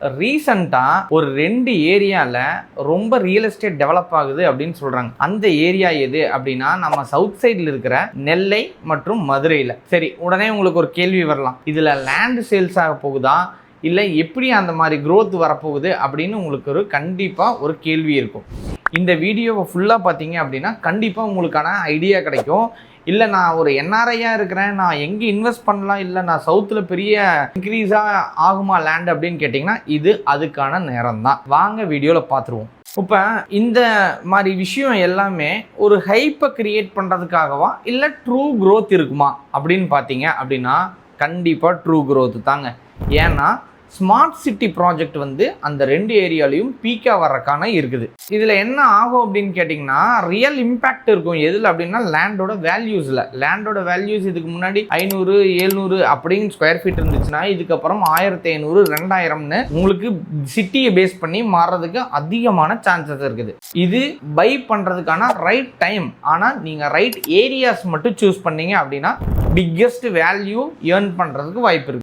ரீசெண்டா ஒரு 2 ஏரியால ரொம்ப ரியல் எஸ்டேட் டெவலப் ஆகுது அப்படின்னு சொல்றாங்க. அந்த ஏரியா எது அப்படின்னா நம்ம சவுத் சைடில் இருக்கிற நெல்லை மற்றும் மதுரையில். சரி, உடனே உங்களுக்கு ஒரு கேள்வி வரலாம், இதுல லேண்ட் சேல்ஸ் ஆக போகுதா இல்லை எப்படி அந்த மாதிரி growth வரப்போகுது அப்படின்னு உங்களுக்கு கண்டிப்பாக ஒரு கேள்வி இருக்கும். இந்த வீடியோவை ஃபுல்லாக பார்த்தீங்க அப்படின்னா கண்டிப்பாக உங்களுக்கான ஐடியா கிடைக்கும். இல்லை நான் ஒரு என்ஆர்ஐயாக இருக்கிறேன், நான் எங்கே இன்வெஸ்ட் பண்ணலாம், இல்லை நான் சவுத்தில் பெரிய இன்க்ரீஸாக ஆகுமா லேண்ட் அப்படின்னு கேட்டிங்கன்னா இது அதுக்கான நேரம் தான். வாங்க வீடியோவில் பார்த்துருவோம். இப்போ இந்த மாதிரி விஷயம் எல்லாமே ஒரு ஹைப்பை கிரியேட் பண்ணுறதுக்காகவா இல்லை ட்ரூ growth இருக்குமா அப்படின்னு பார்த்தீங்க அப்படின்னா கண்டிப்பாக ட்ரூ growth தாங்க. ஏன்னா ஸ்மார்ட் சிட்டி ப்ராஜெக்ட் அந்த 2 ஏரியாலையும் பீக்கா வர்றக்கான இருக்குது. இதில் என்ன ஆகும் அப்படின்னு கேட்டிங்கன்னா ரியல் இம்பேக்ட் இருக்கும். எதில் அப்படின்னா லேண்டோட வேல்யூஸில். லேண்டோட வேல்யூஸ் இதுக்கு முன்னாடி 500 700 அப்படின்னு ஸ்கொயர் ஃபீட் இருந்துச்சுன்னா இதுக்கப்புறம் 1500 2000ன்னு உங்களுக்கு சிட்டியை பேஸ் பண்ணி மாறுறதுக்கு அதிகமான சான்சஸ் இருக்குது. இது பை பண்ணுறதுக்கான ரைட் டைம். ஆனால் நீங்கள் ரைட் ஏரியாஸ் மட்டும் சூஸ் பண்ணீங்க அப்படின்னா பிக்கெஸ்ட் வேல்யூ ஏர்ன் பண்ணுறதுக்கு வாய்ப்பு இருக்குது.